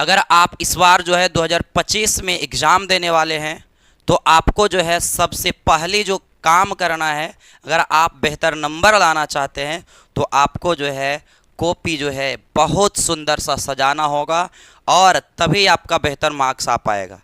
अगर आप इस बार जो है 2025 में एग्ज़ाम देने वाले हैं तो आपको जो है सबसे पहले जो काम करना है, अगर आप बेहतर नंबर लाना चाहते हैं तो आपको जो है कॉपी जो है बहुत सुंदर सा सजाना होगा और तभी आपका बेहतर मार्क्स आ पाएगा।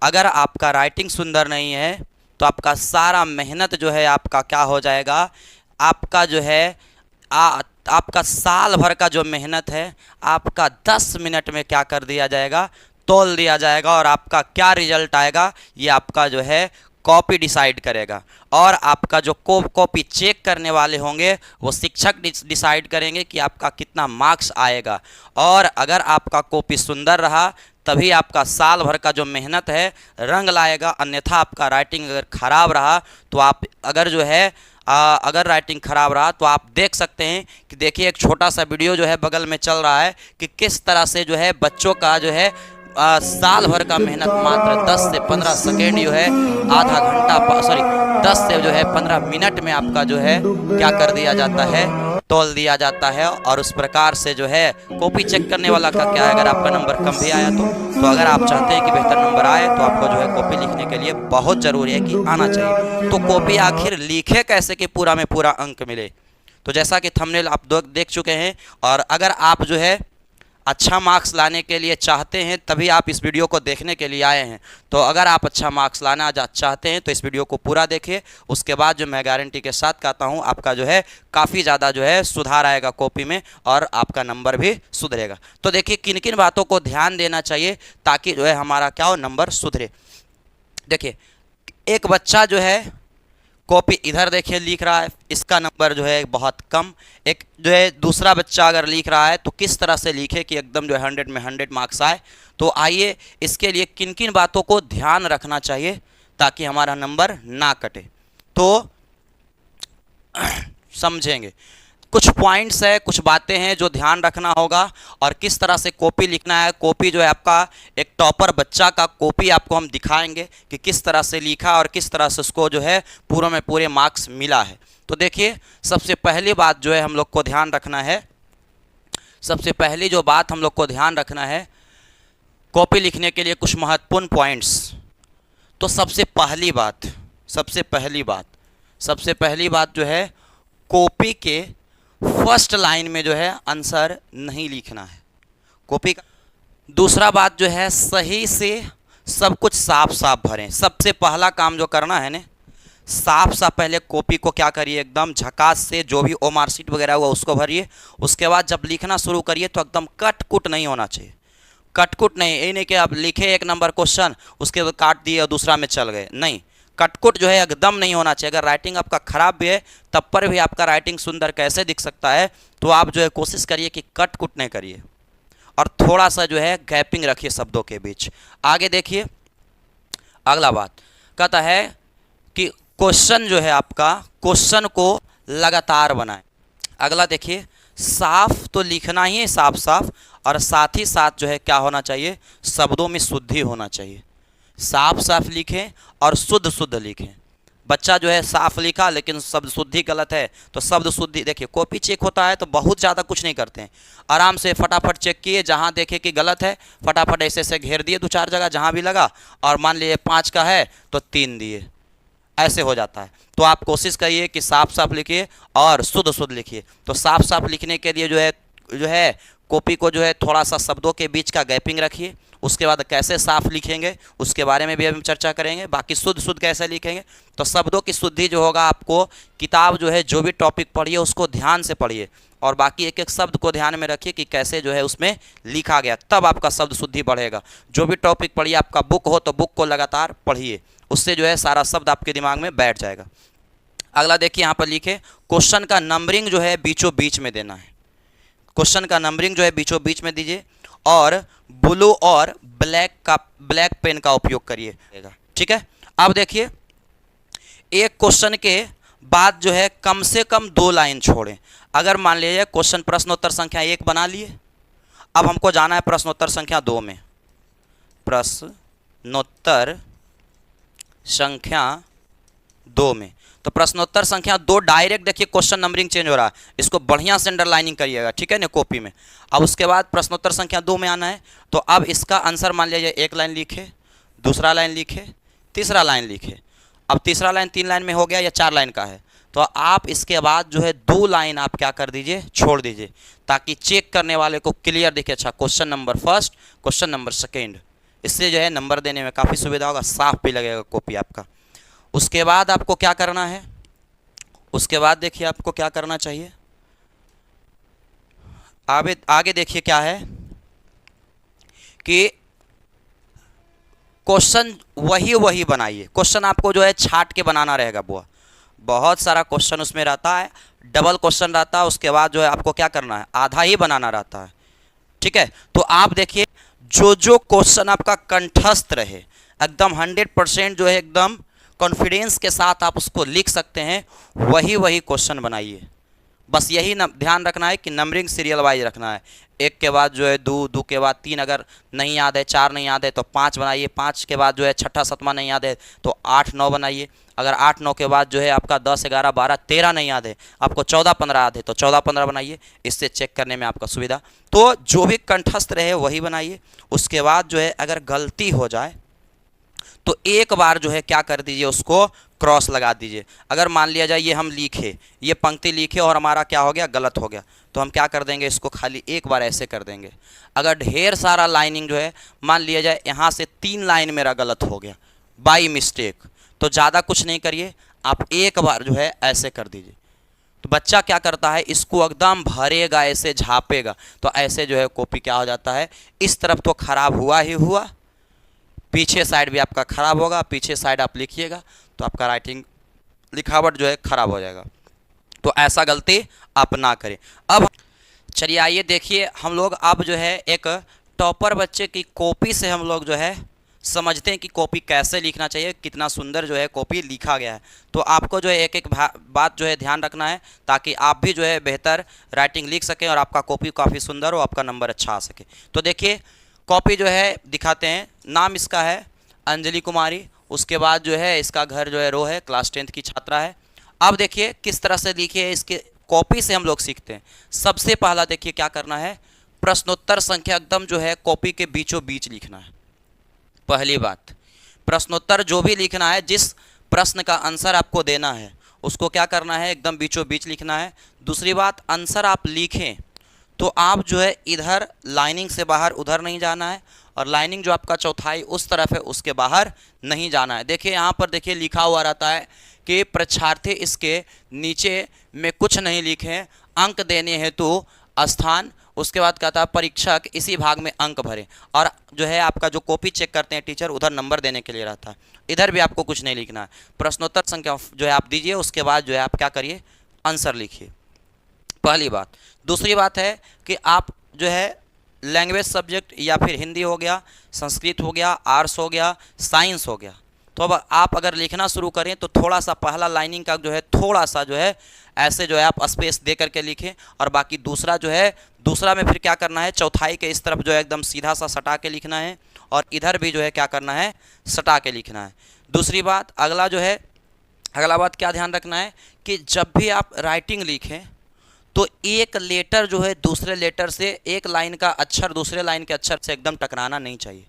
अगर आपका राइटिंग सुंदर नहीं है तो आपका सारा मेहनत जो है आपका क्या हो जाएगा, आपका जो है आपका साल भर का जो मेहनत है आपका 10 मिनट में क्या कर दिया जाएगा, तोल दिया जाएगा। और आपका क्या रिजल्ट आएगा ये आपका जो है कॉपी डिसाइड करेगा। और आपका जो कॉपी चेक करने वाले होंगे वो शिक्षक डिसाइड करेंगे कि आपका कितना मार्क्स आएगा। और अगर आपका कॉपी सुंदर रहा तभी आपका साल भर का जो मेहनत है रंग लाएगा, अन्यथा आपका राइटिंग अगर ख़राब रहा तो आप अगर जो है अगर राइटिंग ख़राब रहा तो आप देख सकते हैं कि देखिए एक छोटा सा वीडियो जो है बगल में चल रहा है कि किस तरह से जो है बच्चों का जो है साल भर का मेहनत मात्र 10 से 15 सेकेंड जो है आधा घंटा 10 से जो है 15 मिनट में आपका जो है क्या कर दिया जाता है, तोल दिया जाता है। और उस प्रकार से जो है कॉपी चेक करने वाला का क्या है, अगर आपका नंबर कम भी आया तो अगर आप चाहते हैं कि बेहतर नंबर आए तो आपको जो है कॉपी लिखने के लिए बहुत ज़रूरी है कि आना चाहिए। तो कॉपी आखिर लिखे कैसे कि पूरा में पूरा अंक मिले, तो जैसा कि थंबनेल आप देख चुके हैं। और अगर आप जो है अच्छा मार्क्स लाने के लिए चाहते हैं तभी आप इस वीडियो को देखने के लिए आए हैं। तो अगर आप अच्छा मार्क्स लाना चाहते हैं तो इस वीडियो को पूरा देखिए, उसके बाद जो मैं गारंटी के साथ कहता हूं आपका जो है काफ़ी ज़्यादा जो है सुधार आएगा कॉपी में और आपका नंबर भी सुधरेगा। तो देखिए किन किन बातों को ध्यान देना चाहिए ताकि जो है हमारा क्या हो, नंबर सुधरे। देखिए एक बच्चा जो है कॉपी इधर देखिए लिख रहा है, इसका नंबर जो है बहुत कम। एक जो है दूसरा बच्चा अगर लिख रहा है तो किस तरह से लिखे कि एकदम जो है 100 में 100 मार्क्स आए। तो आइए इसके लिए किन किन बातों को ध्यान रखना चाहिए ताकि हमारा नंबर ना कटे, तो समझेंगे। कुछ पॉइंट्स है, कुछ बातें हैं जो ध्यान रखना होगा और किस तरह से कॉपी लिखना है। कॉपी जो है आपका एक टॉपर बच्चा का कॉपी आपको हम दिखाएंगे कि किस तरह से लिखा और किस तरह से उसको जो है पूरे में पूरे मार्क्स मिला है। तो देखिए सबसे पहली बात जो है हम लोग को ध्यान रखना है, सबसे पहली जो बात हम लोग को ध्यान रखना है कॉपी लिखने के लिए कुछ महत्वपूर्ण पॉइंट्स। तो सबसे पहली बात जो है कॉपी के फर्स्ट लाइन में जो है आंसर नहीं लिखना है कॉपी का। दूसरा बात जो है सही से सब कुछ साफ साफ भरें। सबसे पहला काम जो करना है ना, साफ साफ पहले कॉपी को क्या करिए, एकदम झकास से जो भी मार्कशीट वगैरह हुआ उसको भरिए। उसके बाद जब लिखना शुरू करिए तो एकदम कट कुट नहीं होना चाहिए। कटकुट नहीं, ये नहीं कि आप लिखे एक नंबर क्वेश्चन उसके बाद काट दिए और दूसरा में चल गए, नहीं, कटकुट जो है एकदम नहीं होना चाहिए। अगर राइटिंग आपका ख़राब भी है तब पर भी आपका राइटिंग सुंदर कैसे दिख सकता है, तो आप जो है कोशिश करिए कि कटकुट नहीं करिए और थोड़ा सा जो है गैपिंग रखिए शब्दों के बीच। आगे देखिए अगला बात कहता है कि क्वेश्चन जो है आपका क्वेश्चन को लगातार बनाएं। अगला देखिए साफ तो लिखना ही है, साफ साफ, और साथ ही साथ जो है क्या होना चाहिए, शब्दों में शुद्धि होना चाहिए। साफ साफ लिखें और शुद्ध शुद्ध लिखें। बच्चा जो है साफ लिखा लेकिन शब्द शुद्धि गलत है तो शब्द शुद्धि, देखिए कॉपी चेक होता है तो बहुत ज़्यादा कुछ नहीं करते हैं, आराम से फटाफट चेक किए, जहाँ देखे कि गलत है फटाफट ऐसे ऐसे घेर दिए 2-4 जगह जहाँ भी लगा, और मान लीजिए 5 का है तो 3 दिए, ऐसे हो जाता है। तो आप कोशिश करिए कि साफ साफ लिखिए और शुद्ध शुद्ध लिखिए। तो साफ साफ लिखने के लिए जो है कॉपी को जो है थोड़ा सा शब्दों के बीच का गैपिंग रखिए। उसके बाद कैसे साफ लिखेंगे उसके बारे में भी हम चर्चा करेंगे। बाकी शुद्ध शुद्ध कैसे लिखेंगे, तो शब्दों की शुद्धि जो होगा आपको किताब जो है जो भी टॉपिक पढ़िए उसको ध्यान से पढ़िए और बाकी एक एक शब्द को ध्यान में रखिए कि कैसे जो है उसमें लिखा गया, तब आपका शब्द शुद्धि बढ़ेगा। जो भी टॉपिक पढ़िए, आपका बुक हो तो बुक को लगातार पढ़िए, उससे जो है सारा शब्द आपके दिमाग में बैठ जाएगा। अगला देखिए यहाँ पर लिखे क्वेश्चन का नंबरिंग जो है बीचों बीच में देना है। क्वेश्चन का नंबरिंग जो है बीचों बीच में दीजिए और ब्लू और ब्लैक पेन का उपयोग करिए, ठीक है। अब देखिए एक क्वेश्चन के बाद जो है कम से कम 2 लाइन छोड़ें। अगर मान लीजिए क्वेश्चन प्रश्नोत्तर संख्या 1 बना लिए, अब हमको जाना है प्रश्नोत्तर संख्या 2 में। प्रश्नोत्तर संख्या 2 में तो प्रश्नोत्तर संख्या 2 डायरेक्ट देखिए क्वेश्चन नंबरिंग चेंज हो रहा है, इसको बढ़िया से अंडरलाइनिंग करिएगा, ठीक है ना, कॉपी में। अब उसके बाद प्रश्नोत्तर संख्या 2 में आना है, तो अब इसका आंसर मान लीजिए एक लाइन लिखे, दूसरा लाइन लिखे, तीसरा लाइन लिखे। अब तीसरा लाइन 3 लाइन में हो गया या 4 लाइन का है, तो आप इसके बाद जो है 2 लाइन आप क्या कर दीजिए, छोड़ दीजिए, ताकि चेक करने वाले को क्लियर दिखे, अच्छा question number first, question number second. इससे जो है नंबर देने में काफ़ी सुविधा होगा, साफ भी लगेगा कॉपी आपका। उसके बाद आपको क्या करना है, उसके बाद देखिए आपको क्या करना चाहिए, आगे देखिए क्या है कि क्वेश्चन वही बनाइए। क्वेश्चन आपको जो है छाट के बनाना रहेगा, बुआ बहुत सारा क्वेश्चन उसमें रहता है, डबल क्वेश्चन रहता है, उसके बाद जो है आपको क्या करना है, आधा ही बनाना रहता है, ठीक है। तो आप देखिए जो क्वेश्चन आपका कंठस्थ रहे, एकदम 100% जो है एकदम कॉन्फिडेंस के साथ आप उसको लिख सकते हैं, वही क्वेश्चन बनाइए। बस यही ध्यान रखना है कि नंबरिंग सीरियल वाइज रखना है, 1 के बाद जो है 2, 2 के बाद 3, अगर नहीं याद है 4 नहीं याद है तो 5 बनाइए, 5 के बाद जो है छठा सतमा नहीं याद है तो 8, 9 बनाइए, अगर 8, 9 के बाद जो है आपका 10, 11, 12, 13 नहीं याद है, आपको 14, 15 याद है तो 14, 15 बनाइए, इससे चेक करने में आपका सुविधा। तो जो भी कंठस्थ रहे वही बनाइए। उसके बाद जो है अगर गलती हो जाए तो एक बार जो है क्या कर दीजिए, उसको क्रॉस लगा दीजिए। अगर मान लिया जाए ये हम लिखे, ये पंक्ति लिखे और हमारा क्या हो गया, गलत हो गया, तो हम क्या कर देंगे, इसको खाली एक बार ऐसे कर देंगे। अगर ढेर सारा लाइनिंग जो है, मान लिया जाए यहाँ से 3 लाइन मेरा गलत हो गया बाई मिस्टेक, तो ज़्यादा कुछ नहीं करिए, आप एक बार जो है ऐसे कर दीजिए। तो बच्चा क्या करता है, इसको एकदम भरेगा, ऐसे झाँपेगा, तो ऐसे जो है कॉपी क्या हो जाता है, इस तरफ तो खराब हुआ ही हुआ, पीछे साइड भी आपका खराब होगा, पीछे साइड आप लिखिएगा तो आपका राइटिंग लिखावट जो है खराब हो जाएगा। तो ऐसा गलती आप ना करें। अब चलिए आइए देखिए, हम लोग अब जो है एक टॉपर बच्चे की कॉपी से हम लोग जो है समझते हैं कि कॉपी कैसे लिखना चाहिए, कितना सुंदर जो है कॉपी लिखा गया है। तो आपको जो है एक एक बात जो है ध्यान रखना है, ताकि आप भी जो है बेहतर राइटिंग लिख सकें और आपका कॉपी काफ़ी सुंदर हो, आपका नंबर अच्छा आ सके। तो देखिए कॉपी जो है दिखाते हैं, नाम इसका है अंजलि कुमारी, उसके बाद जो है इसका घर जो है रो है, क्लास 10th की छात्रा है। अब देखिए किस तरह से लिखिए, इसके कॉपी से हम लोग सीखते हैं। सबसे पहला देखिए क्या करना है, प्रश्नोत्तर संख्या एकदम जो है कॉपी के बीचों बीच लिखना है। पहली बात, प्रश्नोत्तर जो भी लिखना है, जिस प्रश्न का आंसर आपको देना है उसको क्या करना है, एकदम बीचों बीच लिखना है। दूसरी बात, आंसर आप लिखें तो आप जो है इधर लाइनिंग से बाहर उधर नहीं जाना है, और लाइनिंग जो आपका चौथाई उस तरफ है उसके बाहर नहीं जाना है। देखिए यहाँ पर देखिए लिखा हुआ रहता है कि परीक्षार्थी इसके नीचे में कुछ नहीं लिखे, अंक देने हेतु स्थान, उसके बाद कहता है परीक्षक इसी भाग में अंक भरे, और जो है आपका जो कॉपी चेक करते हैं टीचर, उधर नंबर देने के लिए रहता है। इधर भी आपको कुछ नहीं लिखना है, प्रश्नोत्तर संख्या जो है आप दीजिए, उसके बाद जो है आप क्या करिए, आंसर लिखिए, पहली बात। दूसरी बात है कि आप जो है लैंग्वेज सब्जेक्ट या फिर हिंदी हो गया, संस्कृत हो गया, आर्ट्स हो गया, साइंस हो गया, तो अब आप अगर लिखना शुरू करें तो थोड़ा सा पहला लाइनिंग का जो है थोड़ा सा जो है ऐसे जो है आप स्पेस दे करके लिखें, और बाकी दूसरा जो है, दूसरा में फिर क्या करना है, चौथाई के इस तरफ जो है एकदम सीधा सा सटा के लिखना है, और इधर भी जो है क्या करना है, सटा के लिखना है। दूसरी बात, अगला जो है, अगला बात क्या ध्यान रखना है कि जब भी आप राइटिंग लिखें तो एक लेटर जो है दूसरे लेटर से, एक लाइन का अक्षर दूसरे लाइन के अक्षर से एकदम टकराना नहीं चाहिए।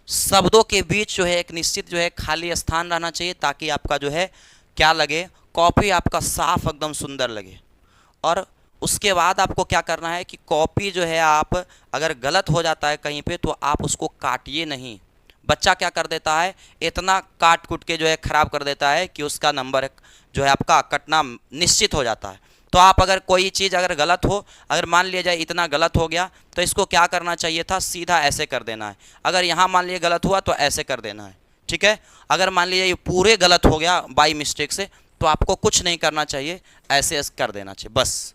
शब्दों के बीच जो है एक निश्चित जो है खाली स्थान रहना चाहिए, ताकि आपका जो है क्या लगे, कॉपी आपका साफ एकदम सुंदर लगे। और उसके बाद आपको क्या करना है कि कॉपी जो है आप अगर गलत हो जाता है कहीं पे, तो आप उसको काटिए नहीं। बच्चा क्या कर देता है, इतना काट कुट के जो है ख़राब कर देता है कि उसका नंबर जो है आपका कटना निश्चित हो जाता है। तो आप अगर कोई चीज़ अगर गलत हो, अगर मान लिया जाए इतना गलत हो गया, तो इसको क्या करना चाहिए था, सीधा ऐसे कर देना है। अगर यहाँ मान लिया गलत हुआ तो ऐसे कर देना है, ठीक है। अगर मान लीजिए ये पूरे गलत हो गया बाई मिस्टेक से, तो आपको कुछ नहीं करना चाहिए, ऐसे कर देना चाहिए बस।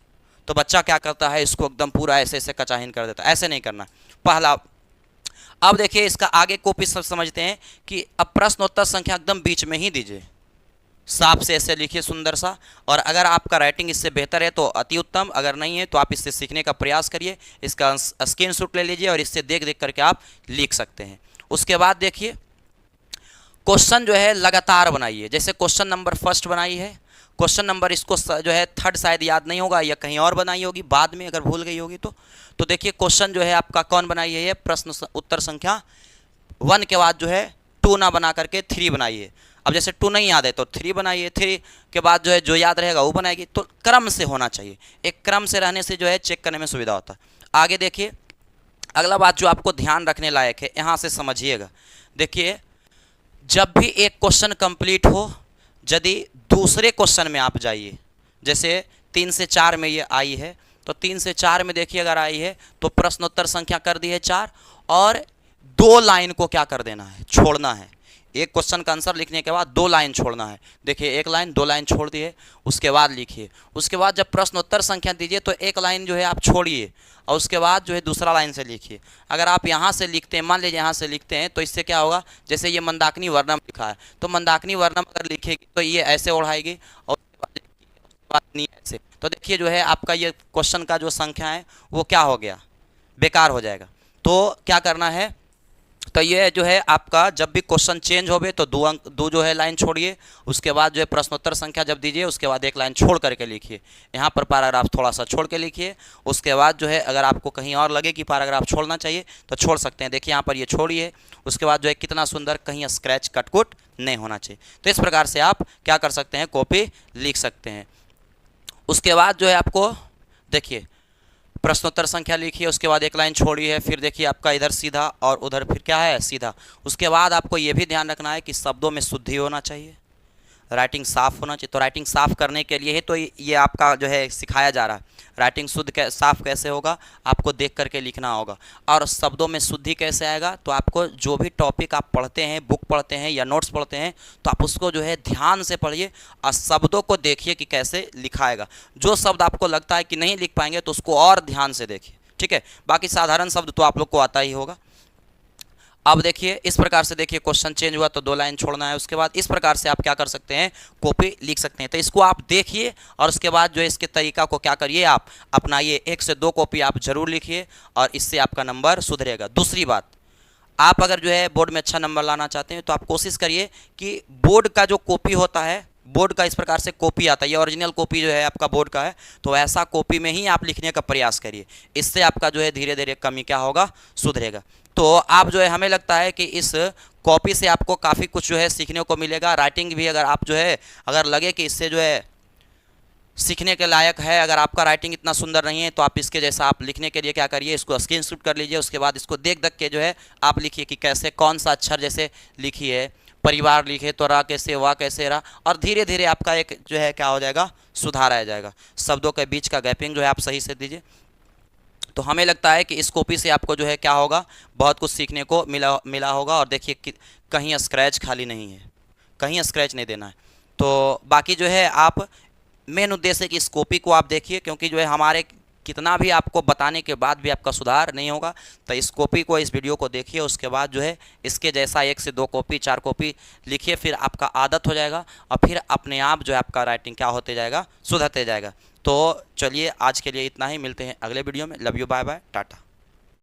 तो बच्चा क्या करता है, इसको एकदम पूरा ऐसे ऐसे कचाहीन कर देता है, ऐसे नहीं करना पहला। अब देखिए इसका आगे कॉपी सब समझते हैं कि अब प्रश्नोत्तर संख्या एकदम बीच में ही दीजिए, साफ से ऐसे लिखिए सुंदर सा। और अगर आपका राइटिंग इससे बेहतर है तो अति उत्तम, अगर नहीं है तो आप इससे सीखने का प्रयास करिए, इसका स्क्रीनशॉट ले लीजिए और इससे देख देख करके आप लिख सकते हैं। उसके बाद देखिए क्वेश्चन जो है लगातार बनाइए, जैसे क्वेश्चन नंबर फर्स्ट बनाई है, क्वेश्चन नंबर इसको जो है थर्ड शायद याद नहीं होगा या कहीं और बनाई होगी बाद में, अगर भूल गई होगी तो देखिए क्वेश्चन जो है आपका कौन बनाई है, ये प्रश्न उत्तर संख्या 1 के बाद जो है 2 ना बना करके 3 बनाइए। अब जैसे 2 नहीं याद है तो 3 बनाइए, 3 के बाद जो है जो याद रहेगा वो बनाएगी। तो क्रम से होना चाहिए, एक क्रम से रहने से जो है चेक करने में सुविधा होता है। आगे देखिए अगला बात जो आपको ध्यान रखने लायक है, यहाँ से समझिएगा। देखिए जब भी एक क्वेश्चन कंप्लीट हो, यदि दूसरे क्वेश्चन में आप जाइए, जैसे 3 से 4 में ये आई है तो 3 से 4 में देखिए अगर आई है तो प्रश्नोत्तर संख्या कर दी है 4 और 2 लाइन को क्या कर देना है, छोड़ना है। एक क्वेश्चन का आंसर लिखने के बाद 2 लाइन छोड़ना है। देखिए 1 लाइन 2 लाइन छोड़ दिए, उसके बाद लिखिए। उसके बाद जब प्रश्नोत्तर संख्या दीजिए तो 1 लाइन जो है आप छोड़िए और उसके बाद जो है दूसरा लाइन से लिखिए। अगर आप यहाँ से लिखते हैं, मान लीजिए यहाँ से लिखते हैं, तो इससे क्या होगा, जैसे ये मंदाकिनी वर्णम लिखा है तो मंदाकिनी वर्णम अगर लिखेगी तो ये ऐसे ओढ़ाएगी और उसके बाद नहीं ऐसे, तो देखिए जो है आपका ये क्वेश्चन का जो संख्या है वो क्या हो गया, बेकार हो जाएगा। तो क्या करना है, तो ये जो है आपका जब भी क्वेश्चन चेंज होवे तो 2 जो है लाइन छोड़िए, उसके बाद जो है प्रश्नोत्तर संख्या जब दीजिए उसके बाद 1 लाइन छोड़ करके लिखिए। यहाँ पर पैराग्राफ थोड़ा सा छोड़ के लिखिए। उसके बाद जो है अगर आपको कहीं और लगे कि पैराग्राफ छोड़ना चाहिए तो छोड़ सकते हैं। देखिए यहाँ पर ये छोड़िए, उसके बाद जो है कितना सुंदर, कहीं स्क्रैच कटकुट नहीं होना चाहिए। तो इस प्रकार से आप क्या कर सकते हैं, कॉपी लिख सकते हैं। उसके बाद जो है आपको देखिए प्रश्नोत्तर संख्या लिखिए, उसके बाद 1 लाइन छोड़िए, फिर देखिए आपका इधर सीधा और उधर फिर क्या है, सीधा। उसके बाद आपको ये भी ध्यान रखना है कि शब्दों में शुद्धि होना चाहिए, राइटिंग साफ होना चाहिए। तो राइटिंग साफ करने के लिए ही तो ये आपका जो है सिखाया जा रहा है। राइटिंग शुद्ध साफ कैसे होगा, आपको देख करके लिखना होगा। और शब्दों में शुद्धि कैसे आएगा, तो आपको जो भी टॉपिक आप पढ़ते हैं, बुक पढ़ते हैं या नोट्स पढ़ते हैं, तो आप उसको जो है ध्यान से पढ़िए और शब्दों को देखिए कि कैसे लिखाएगा। जो शब्द आपको लगता है कि नहीं लिख पाएंगे तो उसको और ध्यान से देखिए, ठीक है। बाकी साधारण शब्द तो आप लोग को आता ही होगा। अब देखिए इस प्रकार से, देखिए क्वेश्चन चेंज हुआ तो 2 लाइन छोड़ना है। उसके बाद इस प्रकार से आप क्या कर सकते हैं, कॉपी लिख सकते हैं। तो इसको आप देखिए और उसके बाद जो है इसके तरीका को क्या करिए, आप अपनाइए। 1 से 2 कॉपी आप जरूर लिखिए और इससे आपका नंबर सुधरेगा। दूसरी बात, आप अगर जो है बोर्ड में अच्छा नंबर लाना चाहते हैं तो आप कोशिश करिए कि बोर्ड का जो कॉपी होता है, बोर्ड का इस प्रकार से कॉपी आता है, ये ओरिजिनल कॉपी जो है आपका बोर्ड का है, तो ऐसा कॉपी में ही आप लिखने का प्रयास करिए। इससे आपका जो है धीरे धीरे कमी क्या होगा, सुधरेगा। तो आप जो है, हमें लगता है कि इस कॉपी से आपको काफ़ी कुछ जो है सीखने को मिलेगा। राइटिंग भी अगर आप जो है, अगर लगे कि इससे जो है सीखने के लायक है, अगर आपका राइटिंग इतना सुंदर नहीं है तो आप इसके जैसा आप लिखने के लिए क्या करिए, इसको स्क्रीनशॉट कर लीजिए। उसके बाद इसको देख देख के जो है आप लिखिए कि कैसे कौन सा अक्षर जैसे लिखिए, परिवार लिखे तो रा कैसे, वाह कैसे रा, और धीरे धीरे आपका एक जो है क्या हो जाएगा, सुधार आ जाएगा। शब्दों के बीच का गैपिंग जो है आप सही से दीजिए। तो हमें लगता है कि इस कॉपी से आपको जो है क्या होगा, बहुत कुछ सीखने को मिला होगा। और देखिए कि कहीं स्क्रैच खाली नहीं है, कहीं स्क्रैच नहीं देना है। तो बाकी जो है आप, मेन उद्देश्य है कि इस कॉपी को आप देखिए, क्योंकि जो है हमारे कितना भी आपको बताने के बाद भी आपका सुधार नहीं होगा। तो इस कॉपी को, इस वीडियो को देखिए, उसके बाद जो है इसके जैसा 1 से 2 कॉपी 4 कॉपी लिखिए, फिर आपका आदत हो जाएगा और फिर अपने आप जो है आपका राइटिंग क्या होते जाएगा, सुधरते जाएगा। तो चलिए आज के लिए इतना ही, मिलते हैं अगले वीडियो में। Love you, bye bye, Tata.